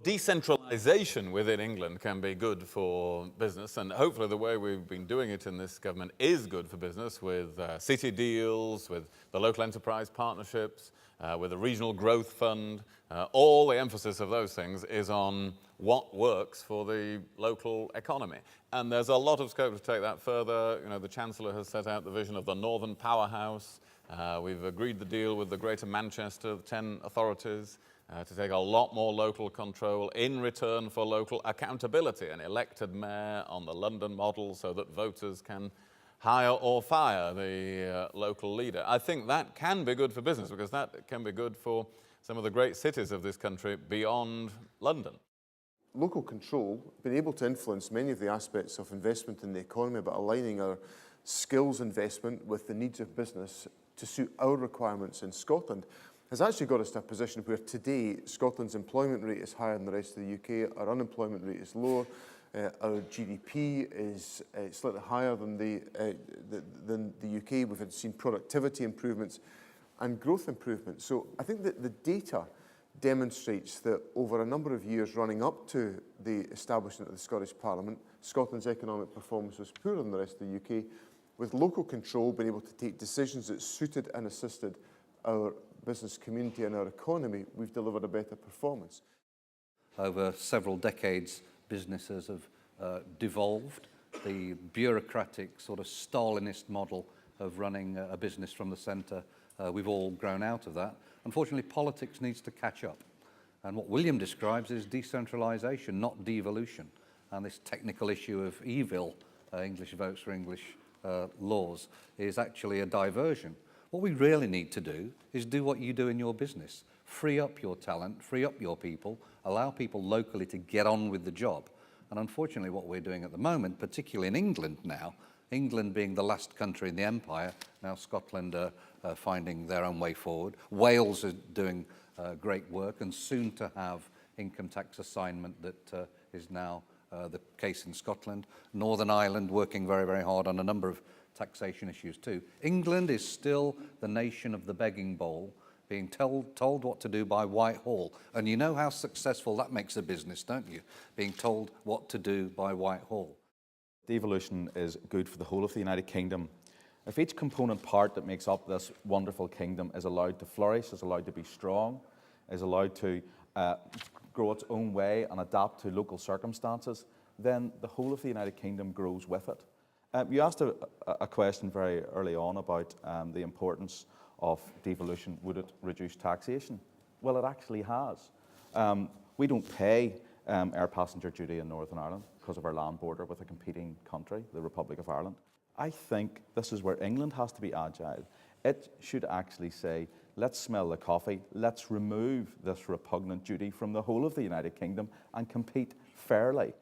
Decentralisation within England can be good for business, and hopefully the way we've been doing it in this government is good for business, with city deals, with the local enterprise partnerships, with the regional growth fund. All the emphasis of those things is on what works for the local economy. And there's a lot of scope to take that further. You know, the Chancellor has set out the vision of the Northern Powerhouse. We've agreed the deal with the Greater Manchester, the 10 authorities, to take a lot more local control in return for local accountability, an elected mayor on the London model so that voters can hire or fire the local leader. I think that can be good for business, because that can be good for some of the great cities of this country beyond London. Local control, being able to influence many of the aspects of investment in the economy, but aligning our skills investment with the needs of business to suit our requirements in Scotland, has actually got us to a position where today Scotland's employment rate is higher than the rest of the UK, our unemployment rate is lower, our GDP is slightly higher than the UK. We've seen productivity improvements and growth improvements. So I think that the data demonstrates that over a number of years running up to the establishment of the Scottish Parliament, Scotland's economic performance was poorer than the rest of the UK. With local control, being able to take decisions that suited and assisted our business community and our economy, we've delivered a better performance. Over several decades, businesses have devolved. The bureaucratic sort of Stalinist model of running a business from the centre, we've all grown out of that. Unfortunately, politics needs to catch up. And what William describes is decentralisation, not devolution. And this technical issue of evil, English votes for English laws, is actually a diversion. What we really need to do is do what you do in your business. Free up your talent, free up your people, allow people locally to get on with the job. And unfortunately, what we're doing at the moment, particularly in England now, England being the last country in the empire, now Scotland are finding their own way forward. Wales are doing great work, and soon to have income tax assignment that is now the case in Scotland. Northern Ireland working very, very hard on a number of taxation issues too. England is still the nation of the begging bowl, being told what to do by Whitehall. And you know how successful that makes a business, don't you? Being told what to do by Whitehall. Devolution is good for the whole of the United Kingdom. If each component part that makes up this wonderful kingdom is allowed to flourish, is allowed to be strong, is allowed to grow its own way and adapt to local circumstances, then the whole of the United Kingdom grows with it. You asked a question very early on about the importance of devolution. Would it reduce taxation? Well, it actually has. We don't pay air passenger duty in Northern Ireland because of our land border with a competing country, the Republic of Ireland. I think this is where England has to be agile. It should actually say, let's smell the coffee, let's remove this repugnant duty from the whole of the United Kingdom and compete fairly.